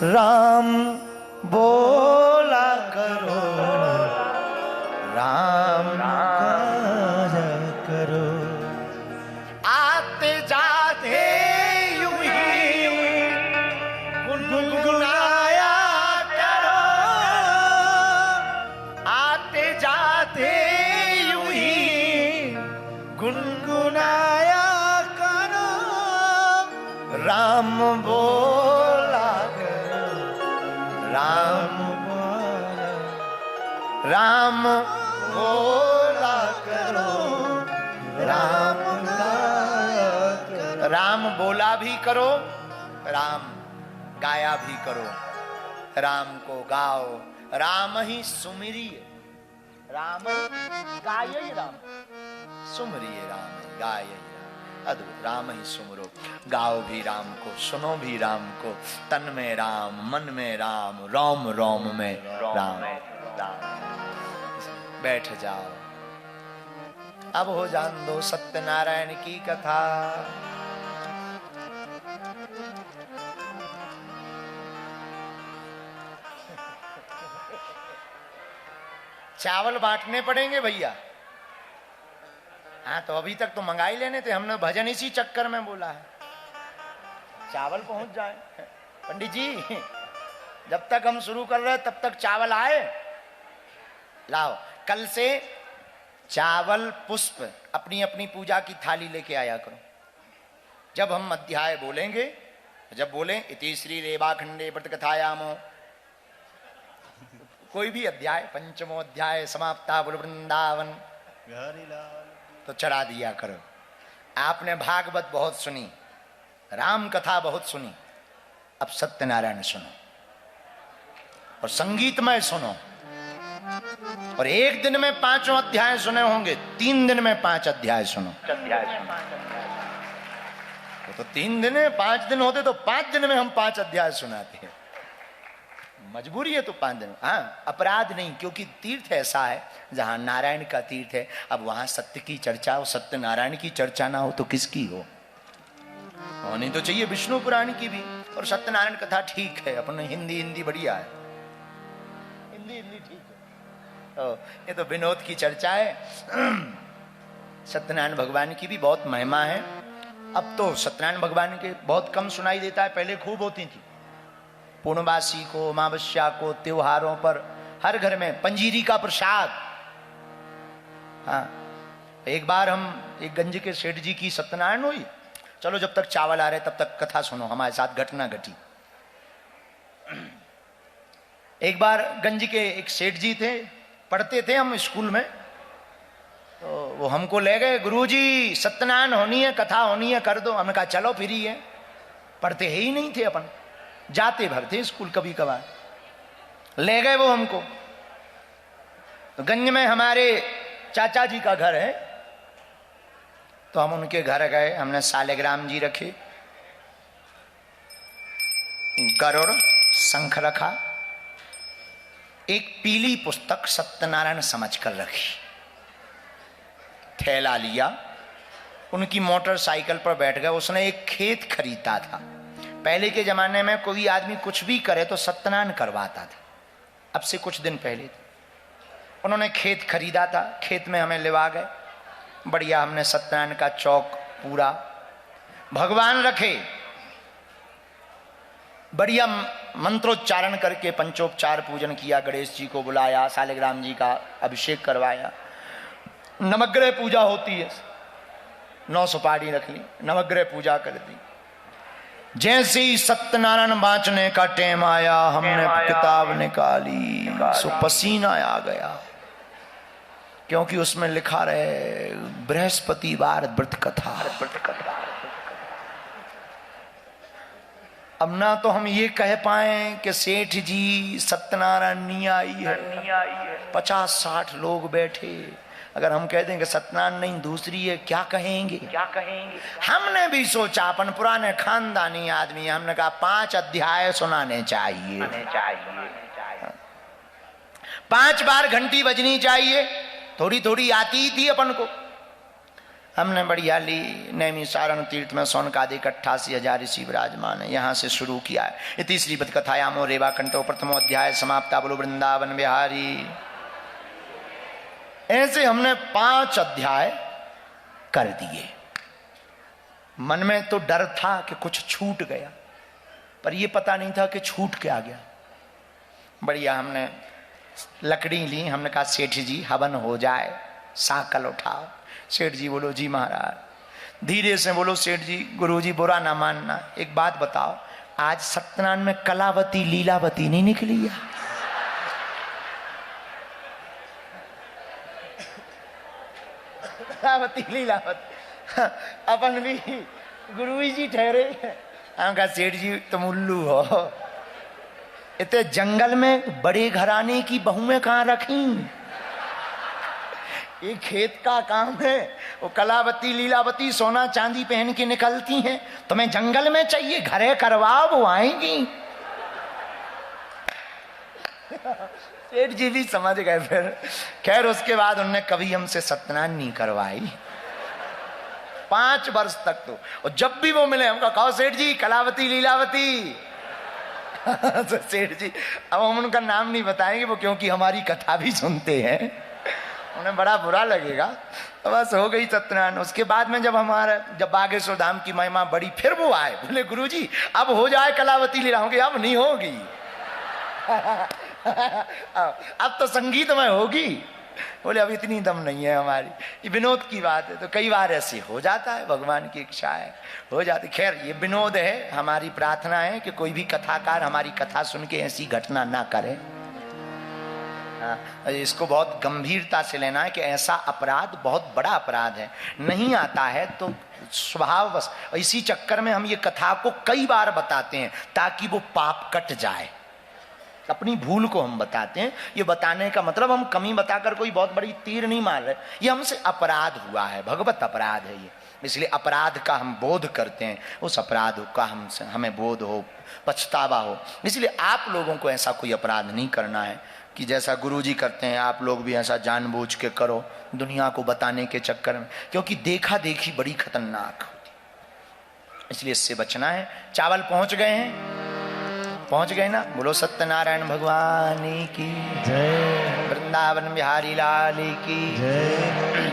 राम बोला करो, राम काज करो। आते जाते यूं ही गुनगुनाया करो, आते जाते यूं ही गुनगुनाया करो। राम बोला करो, राम बोला, राम बोला करो, राम गाया करो। राम बोला भी करो, राम गाया भी करो। राम को गाओ, राम ही सुमिरिए, राम गाये राम, सुमरिए राम, गाये राम। अद्भुत, राम ही सुमरो, गाओ भी राम को, सुनो भी राम को। तन में राम, मन में राम, रोम रोम में राम। बैठ जाओ, अब हो जान दो सत्यनारायण की कथा। चावल बांटने पड़ेंगे भैया। हाँ, तो अभी तक तो मंगाई लेने थे, हमने भजन इसी चक्कर में बोला है। चावल पहुंच जाए पंडित जी, जब तक हम शुरू कर रहे हैं तब तक चावल आए। लाओ, कल से चावल पुष्प अपनी अपनी पूजा की थाली लेके आया करो। जब हम अध्याय बोलेंगे, जब बोले इति श्री रेवाखंडे व्रत कथायामो, कोई भी अध्याय, पंचमो अध्याय समाप्ता बुल वृंदावन, तो चढ़ा दिया करो। आपने भागवत बहुत सुनी, राम कथा बहुत सुनी, अब सत्यनारायण सुनो और संगीतमय सुनो। और एक दिन में 5 अध्याय सुने होंगे, 3 दिन में 5 अध्याय सुनो। तो 3 दिन में 5 दिन होते तो 5 दिन में हम 5 अध्याय सुनाते हैं। मजबूरी है तो 5 दिन। हाँ, अपराध नहीं, क्योंकि तीर्थ ऐसा है जहां नारायण का तीर्थ है। अब वहां सत्य की चर्चा हो, सत्यनारायण की चर्चा ना हो तो किसकी हो? होनी तो चाहिए विष्णु पुराण की भी। और सत्यनारायण कथा ठीक है, अपने हिंदी बढ़िया है, हिंदी ठीक है। तो ये तो विनोद की चर्चा है। सत्यनारायण भगवान की भी बहुत महिमा है। अब तो सत्यनारायण भगवान के बहुत कम सुनाई देता है, पहले खूब होती थी। पूर्णवासी को, अमावस्या को, त्योहारों पर हर घर में पंजीरी का प्रसाद। हाँ, एक बार हम एक गंज के सेठ जी की सत्यनारायण हुई। चलो, जब तक चावल आ रहे तब तक कथा सुनो, हमारे साथ घटना घटी। एक बार गंज के एक सेठ जी थे, पढ़ते थे हम स्कूल में, तो वो हमको ले गए, गुरुजी सत्यनारायण होनी है, कथा होनी है, कर दो। हमने कहा चलो फिर ही है, पढ़ते है ही नहीं थे अपन, जाते भर थे स्कूल कभी कभार। ले गए वो हमको। तो गंज में हमारे चाचा जी का घर है, तो हम उनके घर गए। हमने सालेग्राम जी रखे, गरुड़ शंख रखा, एक पीली पुस्तक सत्यनारायण समझकर रखी, थैला लिया, उनकी मोटरसाइकिल पर बैठ गए। उसने एक खेत खरीदा था। पहले के जमाने में कोई आदमी कुछ भी करे तो सत्यनारायण करवाता था, अब से कुछ दिन पहले। उन्होंने खेत खरीदा था, खेत में हमें लेवा गए। बढ़िया, हमने सत्यनारायण का चौक पूरा, भगवान रखे, बढ़िया मंत्रोच्चारण करके पंचोपचार पूजन किया। गणेश जी को बुलाया, सालिग्राम जी का अभिषेक करवाया। नवग्रह पूजा होती है, 9 सुपारी रख ली, नवग्रह पूजा कर दी। जैसे ही सत्यनारायण बांचने का टाइम आया, हमने किताब निकाली, सो पसीना आ गया, क्योंकि उसमें लिखा रहे बृहस्पतिवार व्रत कथा। अब ना तो हम ये कह पाए कि सेठ जी सत्यनारायण नहीं आई है, 50-60 लोग बैठे। अगर हम कह दें कि सत्यनारायण नहीं दूसरी है, क्या कहेंगे? हमने भी सोचा, अपन पुराने खानदानी आदमी, हमने कहा 5 अध्याय सुनाने चाहिए, 5 बार घंटी बजनी चाहिए। थोड़ी थोड़ी आती ही थी अपन को। हमने बढ़िया ली नैमिषारण्य तीर्थ में सौनकादिक 88,000 ऋषि विराजमान है, यहाँ से शुरू किया है। ये तीसरी पद कथायामो रेवा कंठो प्रथमो अध्याय समाप्ता बोलो वृंदावन बिहारी। ऐसे हमने 5 अध्याय कर दिए। मन में तो डर था कि कुछ छूट गया, पर यह पता नहीं था कि छूट क्या गया। बढ़िया हमने लकड़ी ली, हमने कहा सेठ जी हवन हो जाए, साकल उठाओ। सेठ जी बोलो जी महाराज। धीरे से बोलो सेठ जी गुरु जी बुरा ना मानना, एक बात बताओ, आज सत्यनारायण में कलावती लीलावती नहीं निकली है? कलावती लीलावती अपन भी गुरु जी ठहरे। हम कहा सेठ जी तुम उल्लू हो, इतने जंगल में बड़े घराने की बहुएं कहाँ रखी? ये खेत का काम है, वो कलावती लीलावती सोना चांदी पहन के निकलती हैं, तुम्हें जंगल में चाहिए, घरे करवाओ वो आएंगी। सेठ जी भी समझ गए फिर। खैर उसके बाद उन्होंने कभी हमसे सत्यनारायण नहीं करवाई 5 वर्ष तक तो। और जब भी वो मिले हमको कहो सेठ जी कलावती लीलावती। तो सेठ जी अब हम उनका नाम नहीं बताएंगे वो, क्योंकि हमारी कथा भी सुनते हैं, उन्हें बड़ा बुरा लगेगा। तो बस हो गई सत्यनारायण। उसके बाद में जब बागेश्वर धाम की महिमा बढ़ी, फिर वो आए, बोले गुरुजी अब हो जाए कलावती लीला। होगी? अब नहीं होगी। अब तो संगीत में होगी। बोले अब इतनी दम नहीं है हमारी, ये विनोद की बात है। तो कई बार ऐसे हो जाता है, भगवान की इच्छा है, हो जाती। खैर ये विनोद है, हमारी प्रार्थना है कि कोई भी कथाकार हमारी कथा सुन के ऐसी घटना ना करे। इसको बहुत गंभीरता से लेना है कि ऐसा अपराध बहुत बड़ा अपराध है, नहीं आता है तो स्वभाव बस। इसी चक्कर में हम ये कथा को कई बार बताते हैं ताकि वो पाप कट जाए। अपनी भूल को हम बताते हैं। ये बताने का मतलब हम कमी बताकर कोई बहुत बड़ी तीर नहीं मार रहे, ये हमसे अपराध हुआ है, भगवत अपराध है ये, इसलिए अपराध का हम बोध करते हैं, उस अपराध का हमें बोध हो, पछतावा हो। इसलिए आप लोगों को ऐसा कोई अपराध नहीं करना है कि जैसा गुरुजी करते हैं आप लोग भी ऐसा जानबूझ के करो दुनिया को बताने के चक्कर में, क्योंकि देखा देखी बड़ी खतरनाक होती, इसलिए इससे बचना है। चावल पहुंच गए हैं, पहुंच गए ना? बोलो सत्यनारायण भगवान की जय, वृंदावन बिहारी लाल की जय।